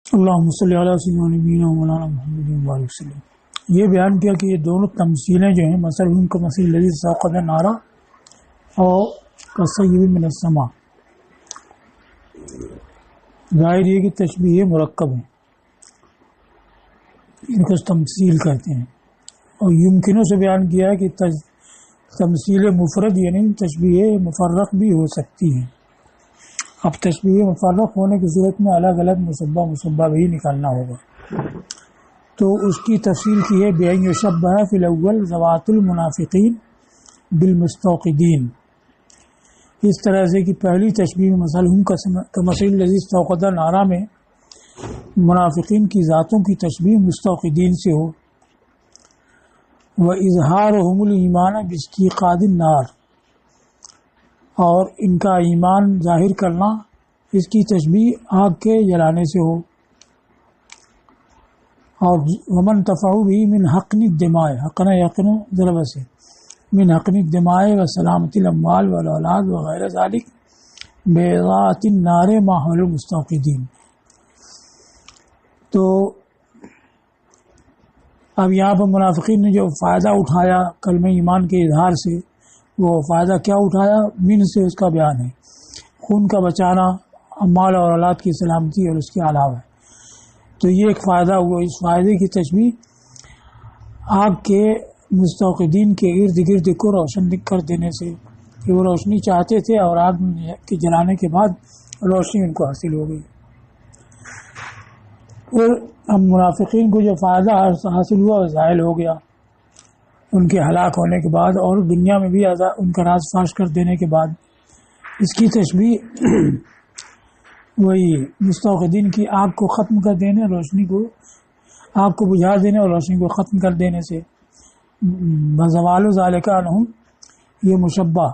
اللہم صلی علی سیدنا نبینا مولانا محمد وعلیہ وسلم. یہ بیان کیا کہ یہ دونوں تمثیلیں جو ہیں مثلا ان کا مثل الذی استوقد نارا اور کالصیب من السماء، ظاہر یہ کہ تشبیہ مرکب ہے، ان کو تمثیل کہتے ہیں. اور یمکنوں سے بیان کیا ہے کہ تمثیل مفرد یعنی تشبیہ مفرق بھی ہو سکتی ہے. اب تشبیہ مفرق ہونے کی صورت میں الگ الگ مشبہ بھی نکالنا ہوگا. تو اس کی تفصیل کی ہے بأن یشبہ فی الاول ذوات المنافقین بالمستوقدین، اس طرح سے کہ پہلی تشبیہ مثلا کا مثل الذی استوقد نارا میں منافقین کی ذاتوں کی تشبیہ مستوقدین سے ہو. وَإِظْهَارُهُمُ الْإِيمَانَ بِاسْتِيقَاظِ النَّارِ، اور ان کا ایمان ظاہر کرنا اس کی تشبیہ آگ کے جلانے سے ہو. اور ومن تفعوا بھی من حقن الدماء، حقن یقن ضرب سے من حقن الدماء و سلامت الاموال والاولاد وغیر ذلک بإضاءة النار ما حول المستوقدین. تو اب یہاں پر منافقین نے جو فائدہ اٹھایا کلمہ ایمان کے اظہار سے، وہ فائدہ کیا اٹھایا؟ من سے اس کا بیان ہے، خون کا بچانا، مال اور اولاد کی سلامتی اور اس کے علاوہ. تو یہ ایک فائدہ ہوا. اس فائدے کی تشبیہ آگ کے مستوقدین کے ارد گرد کو روشن کر دینے سے، کہ وہ روشنی چاہتے تھے اور آگ کے جلانے کے بعد روشنی ان کو حاصل ہو گئی. اور ہم منافقین کو جو فائدہ حاصل ہوا وہ زائل ہو گیا ان کے ہلاک ہونے کے بعد، اور دنیا میں بھی ان کا راز فاش کر دینے کے بعد. اس کی تشبیہ وہی مستوقدین کی آگ کو ختم کر دینے، روشنی کو آگ کو بجھا دینے اور روشنی کو ختم کر دینے سے. بزوال ذالک عنہم، یہ مشبہ،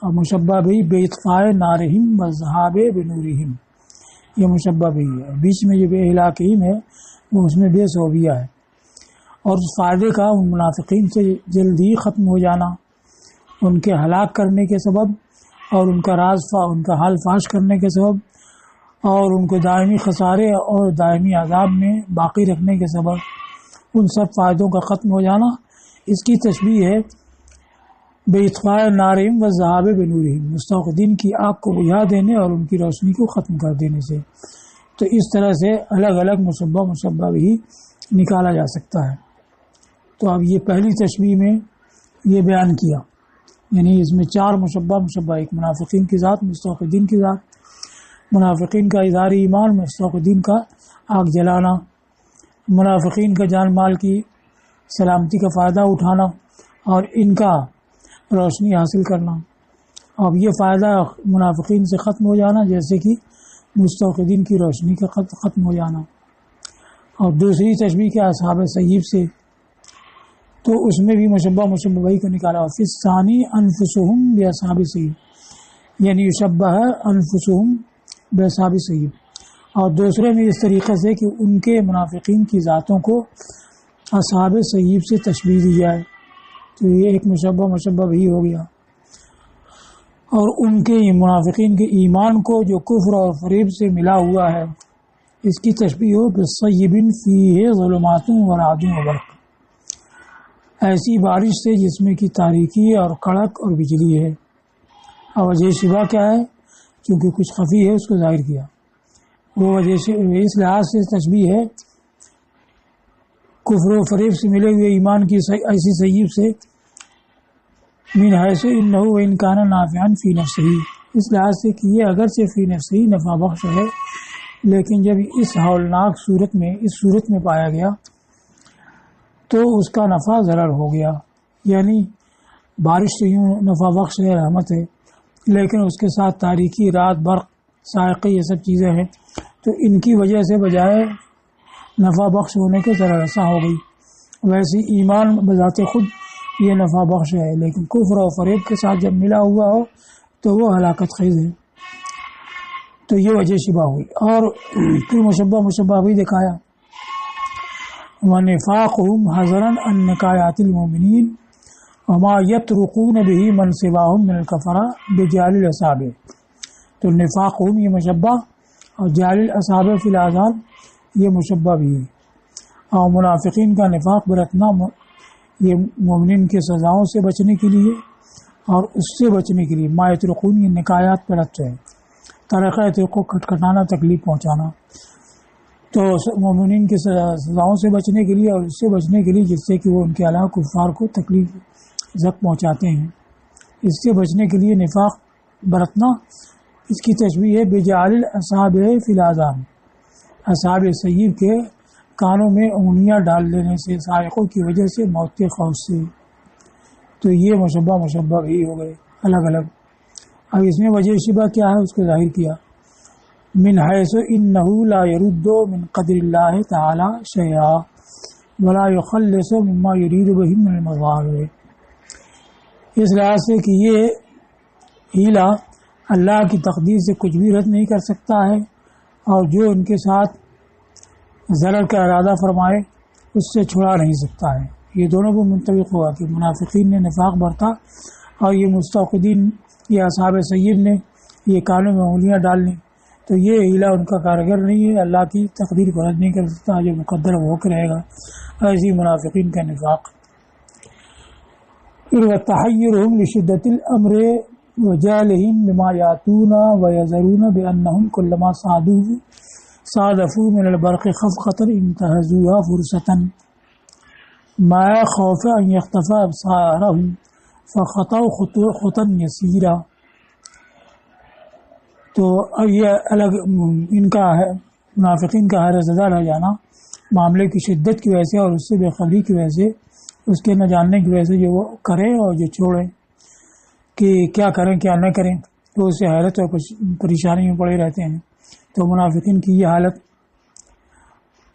اور مشبہ بھی بے اطفاء نارہم وذہاب بنورہم، یہ مشبہ بھی ہے. بیچ میں جو بے ہلاکہم ہے وہ اس میں بے صوبیہ ہے. اور اس فائدے کا ان منافقین سے جلدی ختم ہو جانا، ان کے ہلاک کرنے کے سبب، اور ان کا ان کا حال فاش کرنے کے سبب، اور ان کو دائمی خسارے اور دائمی عذاب میں باقی رکھنے کے سبب، ان سب فائدوں کا ختم ہو جانا، اس کی تشبیہ ہے بے اطفاء نارہم و ذہاب بنورہم، مستوقدین کی آگ کو بجھا دینے اور ان کی روشنی کو ختم کر دینے سے. تو اس طرح سے الگ الگ مشبہ بھی نکالا جا سکتا ہے. تو اب یہ پہلی تشبیہ میں یہ بیان کیا، یعنی اس میں چار مشبہ، ایک منافقین کی ذات، مستوقدین کی ذات، منافقین کا اظہار ایمان، مستوقدین کا آگ جلانا، منافقین کا جان مال کی سلامتی کا فائدہ اٹھانا اور ان کا روشنی حاصل کرنا. اب یہ فائدہ منافقین سے ختم ہو جانا جیسے کہ مستوقدین کی روشنی کا ختم ہو جانا. اور دوسری تشبیہ کے اصحاب سیب سے، تو اس میں بھی مشبہ بھائی کو نکالا. فی الثانی انفسہم باصحاب سیب، یعنی یشبہ انفسہم باصحاب سیب. اور دوسرے میں اس طریقے سے کہ ان کے منافقین کی ذاتوں کو اصحاب سیب سے تشبیہ دی جائے، تو یہ ایک مشبہ بھی ہو گیا. اور ان کے منافقین کے ایمان کو جو کفر اور فریب سے ملا ہوا ہے، اس کی تشبیہ ہو بصیب فیہ ظلمات و رعد و برق، ایسی بارش سے جس میں کی تاریکی اور کڑک اور بجلی ہے. اور وجہ شبہ کیا ہے؟ کیونکہ کچھ خفی ہے اس کو ظاہر کیا. وہ وجہ سے اس لحاظ سے تشبیہ ہے کفر و فریب سے ملے ہوئے ایمان کی ایسی سیب سے، من حیث انہ و ان کان نافعا فی نفسہ، اس لحاظ سے کہ یہ اگرچہ فی نفسہ نفع بخش ہے، لیکن جب اس ہولناک صورت میں پایا گیا تو اس کا نفع ضرر ہو گیا. یعنی بارش تو یوں نفع بخش ہے، رحمت ہے، لیکن اس کے ساتھ تاریکی، رات، برق، صاعقے، یہ سب چیزیں ہیں، تو ان کی وجہ سے بجائے نفع بخش ہونے کے ضرر رساں ہو گئی. ویسے ایمان بذات خود یہ نفع بخش ہے، لیکن کفر و فریب کے ساتھ جب ملا ہوا ہو تو وہ ہلاکت خیز ہے. تو یہ وجہ شبہ ہوئی. اور پھر مشبہ بھی دکھایا. وَنِفَاقُهُمْ حَذَرًا عَنْ نِقَایَاتِ الْمُؤْمِنِينَ وَمَا يَتْرُقُونَ بِهِ مَنْ سِوَاهُمْ مِنَ الْكَفَرَةِ بِجَعْلِ الْأَصَابِعِ. تو نفاقهم یہ مشبہ اور جعل الاصابع فی الاذان یہ مشبہ بھی ہے. اور منافقین کا نفاق برتنا یہ مومنین کی سزاؤں سے بچنے کے لیے اور اس سے بچنے کے لیے ما یطرقون یہ نکایات پر رکھتے ہیں. طریقہ کو کھٹکھٹانا، تکلیف پہنچانا. تو مومنین کی سزاؤں سے بچنے کے لیے اور اس سے بچنے کے لیے جس سے کہ وہ ان کے علاوہ کفار کو تکلیف زخم پہنچاتے ہیں، اس سے بچنے کے لیے نفاق برتنا. اس کی تشبیہ ہے بجعل الاصابع فی الاذان، اصحاب سیب کے کانوں میں انگلیاں ڈال دینے سے، سائقوں کی وجہ سے، موت کے خوف سے. تو یہ مشبہ بھی ہو گئے الگ الگ. اب اس میں وجہ شبہ کیا ہے اس کو ظاہر کیا. من حیث انہ لا یرد من قدر اللہ تعالی شیئا ولا یخلص مما یرید بہ من المظاہر. اس لحاظ سے کہ یہ ہیلا اللہ کی تقدیر سے کچھ بھی رد نہیں کر سکتا ہے، اور جو ان کے ساتھ ضرر کا ارادہ فرمائے اس سے چھڑا نہیں سکتا ہے. یہ دونوں کو منطبق ہوا کہ منافقین نے نفاق برتا اور یہ مستوقدین یا اصحاب سیب نے یہ کانوں میں انگلیاں ڈال لیں. تو یہ ہیلا ان کا کارگر نہیں ہے، اللہ کی تقدیر کو رد نہیں کر سکتا، جو مقدر وہ رہے گا. ایسی منافقین کا نفاق. پھر وتحیرهم لشدت الامر وجالهم بما یاتون ویذرون بانهم كلما صادفوا من البرق خفقة انتهزوها فرصة ما خوف ان يخطف ابصارهم فخطوا خطا يسيرا. تو اب یہ الگ ان کا ہے منافقین کا حیرت زدہ رہ جانا معاملے کی شدت کی وجہ سے اور اس سے بے خبری کی وجہ سے، اس کے نہ جاننے کی وجہ سے جو وہ کریں اور جو چھوڑیں کہ کیا کریں کیا نہ کریں، تو اس سے حیرت اور پریشانی میں پڑے رہتے ہیں. تو منافقین کی یہ حالت.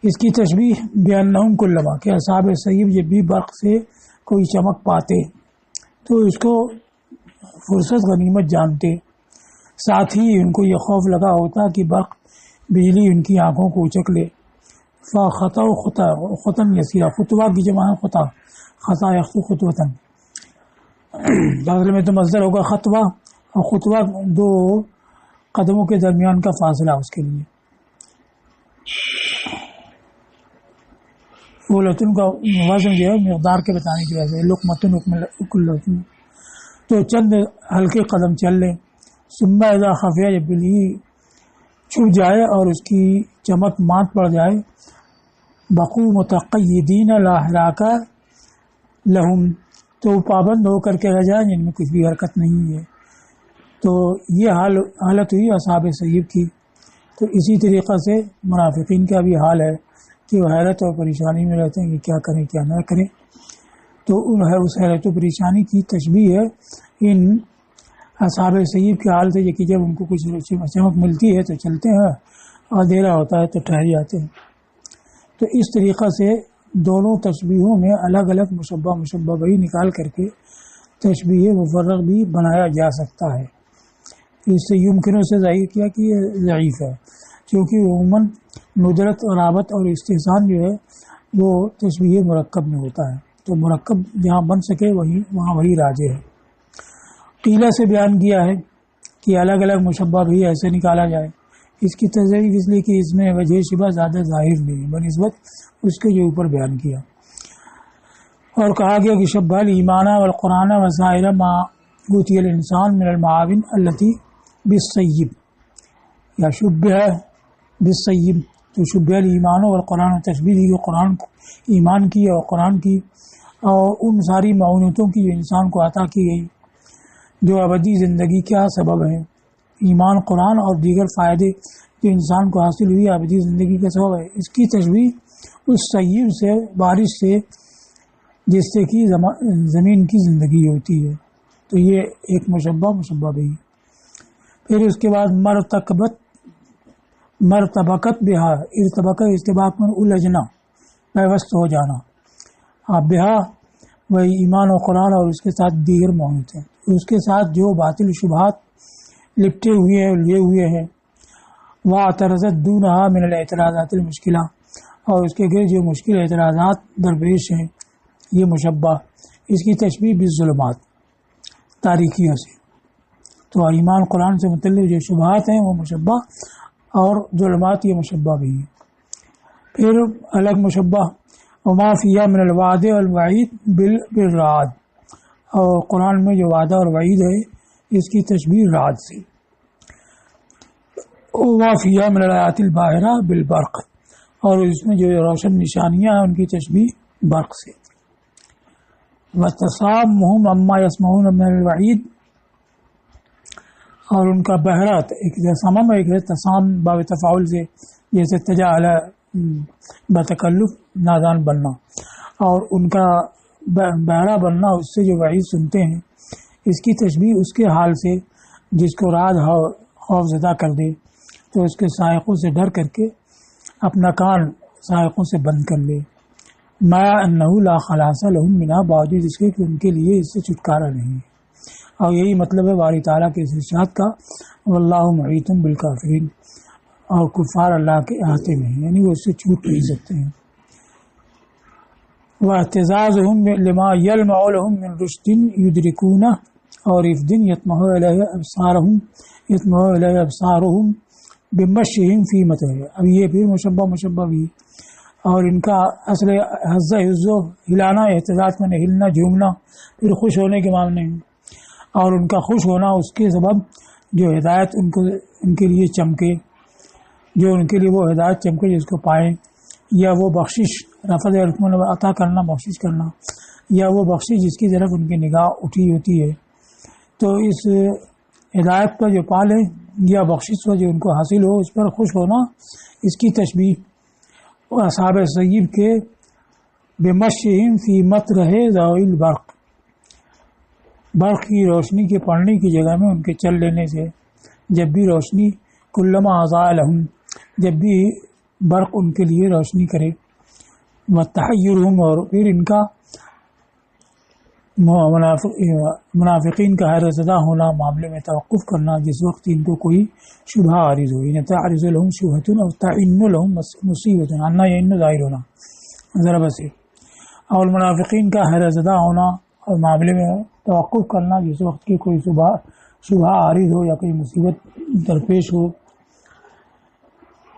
اس کی تشبیہ بأنہم کلما کہ اصحاب سیب جب بھی برق سے کوئی چمک پاتے تو اس کو فرصت غنیمت جانتے، ساتھ ہی ان کو یہ خوف لگا ہوتا کہ برق بجلی ان کی آنکھوں کو اچک لے. فخطوا خطا یسیرا، خطوہ کی جمع ہے خطا، خطا یخطو خطوتاً. اصل میں تو مصدر ہوگا خطوہ، اور خطوہ دو قدموں کے درمیان کا فاصلہ اس کے لیے. فولتن کا وزن جو ہے مقدار کے بتانے کی وجہ سے، لقمتن تو چند ہلکے قدم چل لیں. ثم اذا خفیہ جب بلی چھپ جائے اور اس کی چمک مات پڑ جائے، بقو متقیدین لا حراک لہم تو پابند ہو کر کے رہ جائیں جن میں کچھ بھی حرکت نہیں ہے. تو یہ حالت ہوئی اصحاب سیب کی. تو اسی طریقہ سے منافقین کا بھی حال ہے کہ وہ حیرت اور پریشانی میں رہتے ہیں کہ کیا کریں کیا نہ کریں. تو اس حیرت و پریشانی کی تشبیہ ہے ان اصحاب سیب کے حال سے کہ جب ان کو کچھ چمک ملتی ہے تو چلتے ہیں اور اندھیرا ہوتا ہے تو ٹھہر جاتے ہیں. تو اس طریقہ سے دونوں تشبیہوں میں الگ الگ مشبہ بھی نکال کر کے تشبیہ مفرق بھی بنایا جا سکتا ہے. اس سے یمکنوں سے ظاہر کیا کہ یہ ضعیف ہے، کیونکہ عموماً ندرت اور رابط اور استحسان جو ہے وہ تشبیہ مرکب میں ہوتا ہے. تو مرکب جہاں بن سکے وہاں وہی راجح ہے. قیلہ سے بیان کیا ہے کہ الگ الگ مشبہ بھی ایسے نکالا جائے. اس کی تذریح اس لیے کہ اس میں وجہ شبہ زیادہ ظاہر نہیں ہے بنسبت اس کے جو اوپر بیان کیا. اور کہا گیا کہ شبہ الایمان والقرآن وسائر ما اوتی الانسان من المعاون التی بالسیب یا شبہ بالسیب. تو شبہ الایمان والقرآن تشبیہ دی قرآن ایمان کی اور قرآن کی اور ان ساری معاونتوں کی جو انسان کو عطا کی گئی جو ابدی زندگی کا سبب ہے. ایمان، قرآن اور دیگر فائدے جو انسان کو حاصل ہوئی ابدی زندگی کا سبب ہے. اس کی تشبیہ اس سیب سے، بارش سے جس سے کہ زمین کی زندگی ہوتی ہے. تو یہ ایک مشبہ بھی. پھر اس کے بعد مرتبکت بہا، ارتبکت استباق میں الجھنا، پیوست ہو جانا. بہا وہی ایمان و قرآن اور اس کے ساتھ دیگر معاونت ہیں. اس کے ساتھ جو باطل شبہات لپٹے ہوئے ہیں لیے ہوئے ہیں، واعترضت دونہا من الاعتراضات المشکلہ، اور اس کے گرد جو مشکل اعتراضات درپیش ہیں یہ مشبہ. اس کی تشبیہ بالظلمات، تاریکیوں سے. تو ایمان قرآن سے متعلق جو شبہات ہیں وہ مشبہ، اور ظلمات یہ مشبہ بھی ہے. پھر الگ مشبہ وما فیہا من الوعد والوعید بالرعد، اور قرآن میں جو وعدہ اور وعید ہے اس کی تشبیہ رعد سے. وما فیہا من الآیات الباہرہ بالبرق، اور اس میں جو روشن نشانیاں ہیں ان کی تشبیہ برق سے. وتصامہم اما یسمعون من الوعید، اور ان کا بہرات، ایک سمم ایک تسام باب تفاعل سے، جیسے تجاہل بتکلف نادان بننا، اور ان کا بہرا بننا اس سے جو وعید سنتے ہیں اس کی تشبیہ اس کے حال سے جس کو رعد خوف زدہ کر دے تو اس کے سائقوں سے ڈر کر کے اپنا کان سائقوں سے بند کر لے. ما انہ لا خلاص لہم منہا، باوجود اس کے کہ ان کے لیے اس سے چھٹکارا نہیں ہے. اور یہی مطلب ہے باری تعالیٰ کے اس ارشاد کا واللہ محیط بالکافرین، اور کفار اللہ کے احاطے میں ہیں، یعنی وہ اس سے چھوٹ نہیں سکتے ہیں. واعتزازہم لما یلمع لہم من رشد یدرکونہ، اور افدن یطمع الیہ ابصارہم بمشہم فی متہ. اب یہ پھر مشبہ بھی، اور ان کا اصل حزو ہلانا، احتجاج میں ہلنا جھومنا پھر خوش ہونے کے معاملے میں، اور ان کا خوش ہونا اس کے سبب جو ہدایت ان کے لیے چمکے، جو ان کے لیے وہ ہدایت چمکے جس کو پائیں، یا وہ بخشش رفع عطا کرنا، بخشش کرنا، یا وہ بخشش جس کی طرف ان کی نگاہ اٹھی ہوتی ہے. تو اس ہدایت پر جو پالیں یا بخشش پر جو ان کو حاصل ہو اس پر خوش ہونا، اس کی تشبیہ اصحاب سیب کے بمشہم فی مطرح ذوی البرق، برق کی روشنی کے پڑنے کی جگہ میں ان کے چل لینے سے، جب بھی روشنی کلما اضاء لہم، جب بھی برق ان کے لیے روشنی کرے. وتحیرہم، اور پھر ان کا منافقین کا حیرت زدہ ہونا، معاملے میں توقف کرنا جس وقت ان کو کوئی شبہ عارض ہو. یعنی تعرض لہم شبہۃ او تعن لہم مصیبۃ، انا یعن ظاہر ہونا ضرب سے، اور منافقین کا حیرت زدہ ہونا اور معاملے میں توقف کرنا جس وقت کی کوئی شبہ عارض ہو یا کوئی مصیبت درپیش ہو.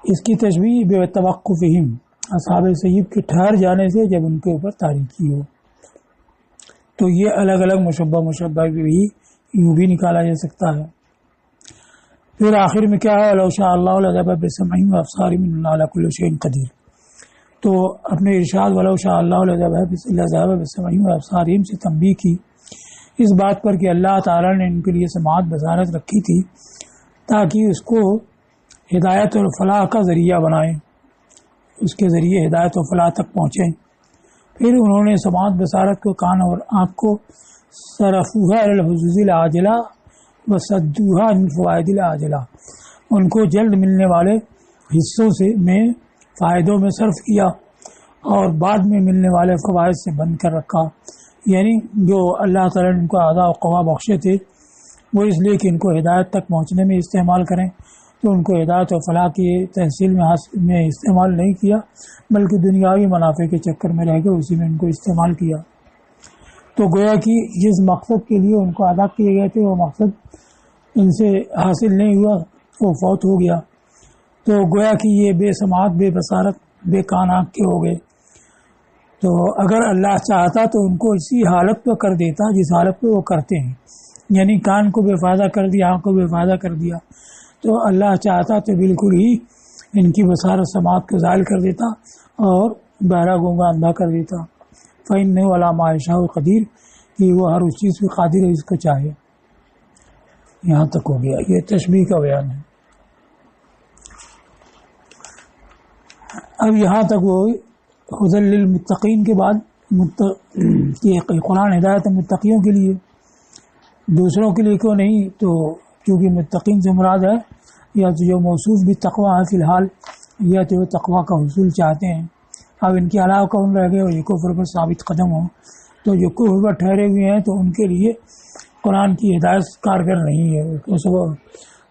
اس کی تشبیہ بے توقفہم، اصحاب سیب کے ٹھہر جانے سے جب ان کے اوپر تاریکی ہو. تو یہ الگ الگ مشبہ بھی یوں بھی نکالا جا سکتا ہے. پھر آخر میں کیا ہے، لو شاء اللہ لذهب بسمعهم وابصارهم ان اللہ علی کل شیء قدیر. تو اپنے ارشاد ولو شاء اللہ لذهب بسمعهم وابصارهم سے تنبیہ کی اس بات پر کہ اللہ تعالیٰ نے ان کے لیے سماعت بصارت رکھی تھی تاکہ اس کو ہدایت اور فلاح کا ذریعہ بنائیں، اس کے ذریعے ہدایت و فلاح تک پہنچیں. پھر انہوں نے سماعت بصارت کو، کان اور آنکھ کو، صرفوها علی الحظوظ العاجلہ وصدوها عن الفوائد العاجلہ، ان کو جلد ملنے والے حصوں سے میں فائدوں میں صرف کیا اور بعد میں ملنے والے فوائد سے بند کر رکھا. یعنی جو اللہ تعالیٰ نے ان کو اعضاء و قوا بخشے تھے وہ اس لیے کہ ان کو ہدایت تک پہنچنے میں استعمال کریں، تو ان کو ہدایت و فلاح کی تحصیل میں استعمال نہیں کیا بلکہ دنیاوی منافع کے چکر میں رہ گئے، اسی میں ان کو استعمال کیا. تو گویا کہ جس مقصد کے لیے ان کو ادا کیے گئے تھے وہ مقصد ان سے حاصل نہیں ہوا، وہ فوت ہو گیا. تو گویا کہ یہ بے سماعت، بے بصارت، بے کان آنکھ کے ہو گئے. تو اگر اللہ چاہتا تو ان کو اسی حالت پہ کر دیتا جس حالت پہ وہ کرتے ہیں، یعنی کان کو بے فائدہ کر دیا، آنکھ کو بے فائدہ کر دیا. تو اللہ چاہتا تو بالکل ہی ان کی بصارت سماعت کو زائل کر دیتا اور بہرا گونگا اندھا کر دیتا. فإنہ علی ما یشاء قدیر، کہ وہ ہر اس چیز پہ قادر ہے جس کو چاہے. یہاں تک ہو گیا، یہ تشبیہ کا بیان ہے. اب یہاں تک وہ ہدی للمتقین کے بعد قرآن ہدایت متقیوں کے لیے، دوسروں کے لیے کیوں نہیں؟ تو کیونکہ متقین سے مراد ہے یا تو جو موصوف بھی تقوی ہے فی الحال، یا تو وہ تقوی کا حصول چاہتے ہیں. اب ان کے علاوہ کون رہ گئے اور یہ کفر پر ثابت قدم ہوں، تو جو کفر پر ٹھہرے ہوئے ہیں تو ان کے لیے قرآن کی ہدایت کارگر نہیں ہے.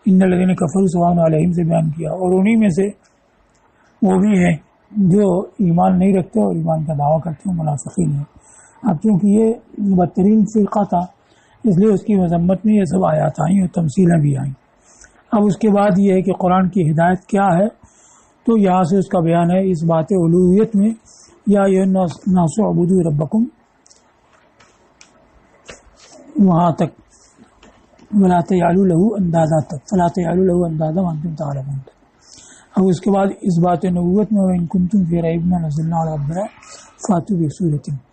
ان الذین کفروا سواء علیہم سے بیان کیا، اور انہی میں سے وہ بھی ہیں جو ایمان نہیں رکھتے اور ایمان کا دعویٰ کرتے ہیں، منافقین ہیں. اب چونکہ یہ بدترین فرقہ تھا اس لیے اس کی مذمت میں یہ سب آیات آئیں اور تمثیلیں بھی آئیں. اب اس کے بعد یہ ہے کہ قرآن کی ہدایت کیا ہے تو یہاں سے اس کا بیان ہے اس بات الوہیت میں، یا الناس اعبدوا ربکم، وہاں تک ولا تجعلوا له اندادا تک، فلا تجعلوا له اندادا وانتم تعلمون. اب اس کے بعد اس بات نبوت میں وَإِن كُنتُمْ فِي رَيْبٍ مِّمَّا نَزَّلْنَا عَلَىٰ عَبْدِنَا فَأْتُوا بِسُورَةٍ